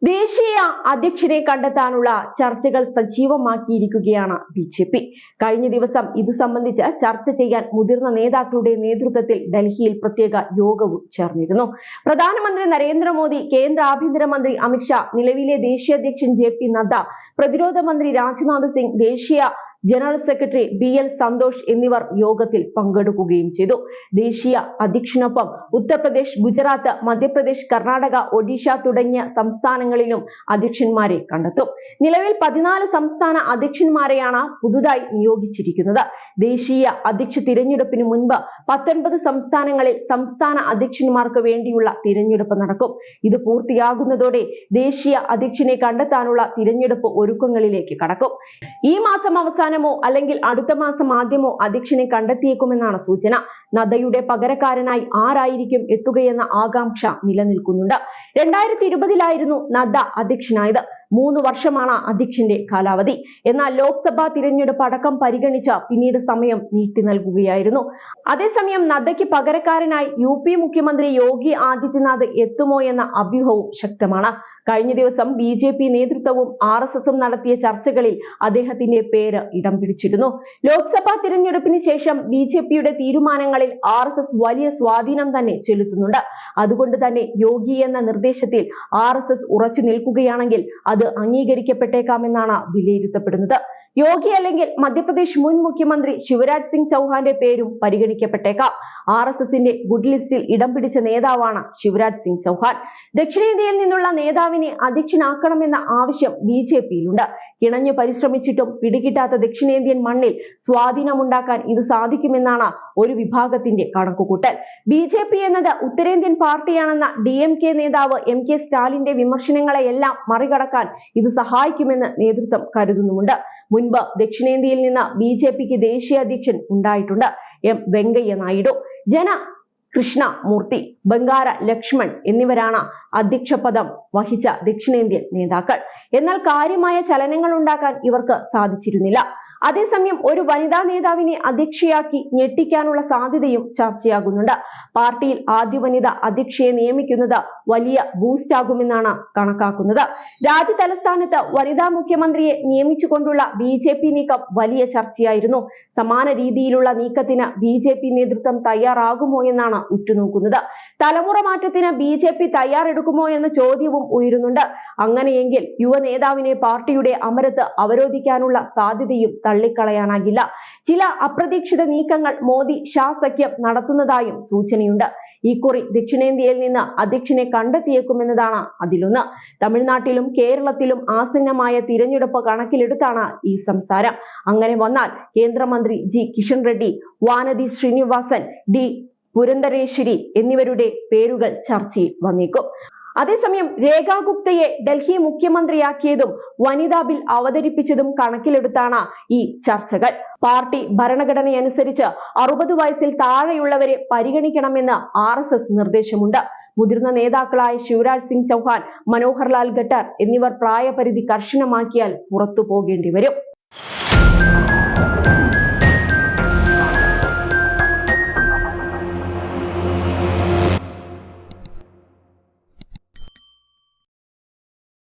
ദേശീയ അധ്യക്ഷനെ കണ്ടെത്താനുള്ള ചർച്ചകൾ സജീവമാക്കിയിരിക്കുകയാണ് ബി. കഴിഞ്ഞ ദിവസം ഇതു സംബന്ധിച്ച് ചർച്ച ചെയ്യാൻ മുതിർന്ന നേതാക്കളുടെ നേതൃത്വത്തിൽ ഡൽഹിയിൽ പ്രത്യേക യോഗവും ചേർന്നിരുന്നു. പ്രധാനമന്ത്രി നരേന്ദ്രമോദി, കേന്ദ്ര ആഭ്യന്തരമന്ത്രി അമിത്ഷാ, നിലവിലെ ദേശീയ അധ്യക്ഷൻ JP നദ്ദ, പ്രതിരോധ മന്ത്രി രാജ്നാഥ് സിംഗ്, ദേശീയ ജനറൽ സെക്രട്ടറി BL സന്തോഷ് എന്നിവർ യോഗത്തിൽ പങ്കെടുക്കുകയും ചെയ്തു. ദേശീയ അധ്യക്ഷനൊപ്പം ഉത്തർപ്രദേശ്, ഗുജറാത്ത്, മധ്യപ്രദേശ്, കർണാടക, ഒഡീഷ തുടങ്ങിയ സംസ്ഥാനങ്ങളിലും അധ്യക്ഷന്മാരെ കണ്ടെത്തും. നിലവിൽ 14 സംസ്ഥാന അധ്യക്ഷന്മാരെയാണ് പുതുതായി നിയോഗിച്ചിരിക്കുന്നത്. ദേശീയ അധ്യക്ഷ തിരഞ്ഞെടുപ്പിന് മുൻപ് 19 സംസ്ഥാനങ്ങളിൽ സംസ്ഥാന അധ്യക്ഷന്മാർക്ക് വേണ്ടിയുള്ള തിരഞ്ഞെടുപ്പ് നടക്കും. ഇത് പൂർത്തിയാകുന്നതോടെ ദേശീയ അധ്യക്ഷനെ കണ്ടെത്താനുള്ള തിരഞ്ഞെടുപ്പ് ഒരുക്കങ്ങളിലേക്ക് കടക്കും. ഈ മാസം അവസാനമോ അല്ലെങ്കിൽ അടുത്ത മാസം ആദ്യമോ അധ്യക്ഷനെ കണ്ടെത്തിയേക്കുമെന്നാണ് സൂചന. നദ്ദയുടെ പകരക്കാരനായി ആരായിരിക്കും എത്തുകയെന്ന ആകാംക്ഷ നിലനിൽക്കുന്നുണ്ട്. 2020-ലായിരുന്നു നദ്ദ അധ്യക്ഷനായത്. 3 വർഷമാണ് അധ്യക്ഷന്റെ കാലാവധി. എന്നാൽ ലോക്സഭാ തിരഞ്ഞെടുപ്പ് അടക്കം പരിഗണിച്ച് പിന്നീട് സമയം നീട്ടി നൽകുകയായിരുന്നു. അതേസമയം നദ്ദയ്ക്ക് പകരക്കാരനായി UP മുഖ്യമന്ത്രി യോഗി ആദിത്യനാഥ് എത്തുമോ എന്ന അഭ്യൂഹവും ശക്തമാണ്. കഴിഞ്ഞ ദിവസം BJP നേതൃത്വവും RSSും നടത്തിയ ചർച്ചകളിൽ അദ്ദേഹത്തിന്റെ പേര് ഇടം പിടിച്ചിരുന്നു. ലോക്സഭാ തിരഞ്ഞെടുപ്പിന് ശേഷം BJPയുടെ തീരുമാനങ്ങളിൽ RSS വലിയ സ്വാധീനം തന്നെ ചെലുത്തുന്നുണ്ട്. അതുകൊണ്ട് തന്നെ യോഗി എന്ന നിർദ്ദേശത്തിൽ RSS ഉറച്ചു നിൽക്കുകയാണെങ്കിൽ അത് അംഗീകരിക്കപ്പെട്ടേക്കാമെന്നാണ് വിലയിരുത്തപ്പെടുന്നത്. യോഗി അല്ലെങ്കിൽ മധ്യപ്രദേശ് മുൻ മുഖ്യമന്ത്രി ശിവരാജ് സിംഗ് ചൗഹാന്റെ പേരും പരിഗണിക്കപ്പെട്ടേക്കാം. RSSന്റെ ഗുഡ് ലിസ്റ്റിൽ ഇടം പിടിച്ച നേതാവാണ് ശിവരാജ് സിംഗ് ചൗഹാൻ. ദക്ഷിണേന്ത്യയിൽ നിന്നുള്ള നേതാവിനെ അധ്യക്ഷനാക്കണമെന്ന ആവശ്യം BJPയിലുണ്ട്. കിണഞ്ഞു പരിശ്രമിച്ചിട്ടും പിടികിട്ടാത്ത ദക്ഷിണേന്ത്യൻ മണ്ണിൽ സ്വാധീനമുണ്ടാക്കാൻ ഇത് സാധിക്കുമെന്നാണ് ഒരു വിഭാഗത്തിന്റെ കണക്കുകൂട്ടൽ. BJP എന്നത് ഉത്തരേന്ത്യൻ പാർട്ടിയാണെന്ന DMK നേതാവ് MK സ്റ്റാലിന്റെ വിമർശനങ്ങളെയെല്ലാം മറികടക്കാൻ ഇത് സഹായിക്കുമെന്ന് നേതൃത്വം കരുതുന്നുമുണ്ട്. മുൻപ് ദക്ഷിണേന്ത്യയിൽ നിന്ന് BJPക്ക് ദേശീയ അധ്യക്ഷൻ ഉണ്ടായിട്ടുണ്ട്. M വെങ്കയ്യ നായിഡു, ജന കൃഷ്ണമൂർത്തി, ബംഗാര ലക്ഷ്മൺ എന്നിവരാണ് അധ്യക്ഷ പദം വഹിച്ച ദക്ഷിണേന്ത്യൻ നേതാക്കൾ. എന്നാൽ കാര്യമായ ചലനങ്ങൾ ഉണ്ടാക്കാൻ ഇവർക്ക് സാധിച്ചിരുന്നില്ല. അതേസമയം ഒരു വനിതാ നേതാവിനെ അധ്യക്ഷയാക്കി ഞെട്ടിക്കാനുള്ള സാധ്യതയും ചർച്ചയാകുന്നുണ്ട്. പാർട്ടിയിൽ ആദ്യ വനിത അധ്യക്ഷയെ നിയമിക്കുന്നത് വലിയ ബൂസ്റ്റ് ആകുമെന്നാണ് കണക്കാക്കുന്നത്. രാജ്യ തലസ്ഥാനത്ത് വനിതാ മുഖ്യമന്ത്രിയെ നിയമിച്ചുകൊണ്ടുള്ള BJP നീക്കം വലിയ ചർച്ചയായിരുന്നു. സമാന രീതിയിലുള്ള നീക്കത്തിന് BJP നേതൃത്വം തയ്യാറാകുമോ എന്നാണ് ഉറ്റുനോക്കുന്നത്. തലമുറ മാറ്റത്തിന് BJP തയ്യാറെടുക്കുമോ എന്ന ചോദ്യവും ഉയരുന്നുണ്ട്. അങ്ങനെയെങ്കിൽ യുവ നേതാവിനെ പാർട്ടിയുടെ അമരത്ത് അവരോധിക്കാനുള്ള സാധ്യതയും തള്ളിക്കളയാനാകില്ല. ചില അപ്രതീക്ഷിത നീക്കങ്ങൾ മോദി ഷാ സഖ്യം നടത്തുന്നതായും സൂചനയുണ്ട്. ഇക്കുറി ദക്ഷിണേന്ത്യയിൽ നിന്ന് അധ്യക്ഷനെ കണ്ടെത്തിയേക്കുമെന്നതാണ് അതിലൊന്ന്. തമിഴ്നാട്ടിലും കേരളത്തിലും ആസന്നമായ തിരഞ്ഞെടുപ്പ് കണക്കിലെടുത്താണ് ഈ സംസാരം. അങ്ങനെ വന്നാൽ കേന്ദ്രമന്ത്രി G കിഷൻ റെഡ്ഡി, വാനതി ശ്രീനിവാസൻ, D പുരന്ദരേശ്വരി എന്നിവരുടെ പേരുകൾ ചർച്ചയിൽ വന്നേക്കും. അതേസമയം രേഖാ ഗുപ്തയെ ഡൽഹി മുഖ്യമന്ത്രിയാക്കിയതും വനിതാ ബിൽ അവതരിപ്പിച്ചതും കണക്കിലെടുത്താണ് ഈ ചർച്ചകൾ. പാർട്ടി ഭരണഘടനയനുസരിച്ച് 60 വയസ്സിൽ താഴെയുള്ളവരെ പരിഗണിക്കണമെന്ന് RSS നിർദ്ദേശമുണ്ട്. മുതിർന്ന നേതാക്കളായ ശിവരാജ് സിംഗ് ചൗഹാൻ, മനോഹർ ലാൽ ഖട്ടർ എന്നിവർ പ്രായപരിധി കർശനമാക്കിയാൽ പുറത്തു പോകേണ്ടി വരും.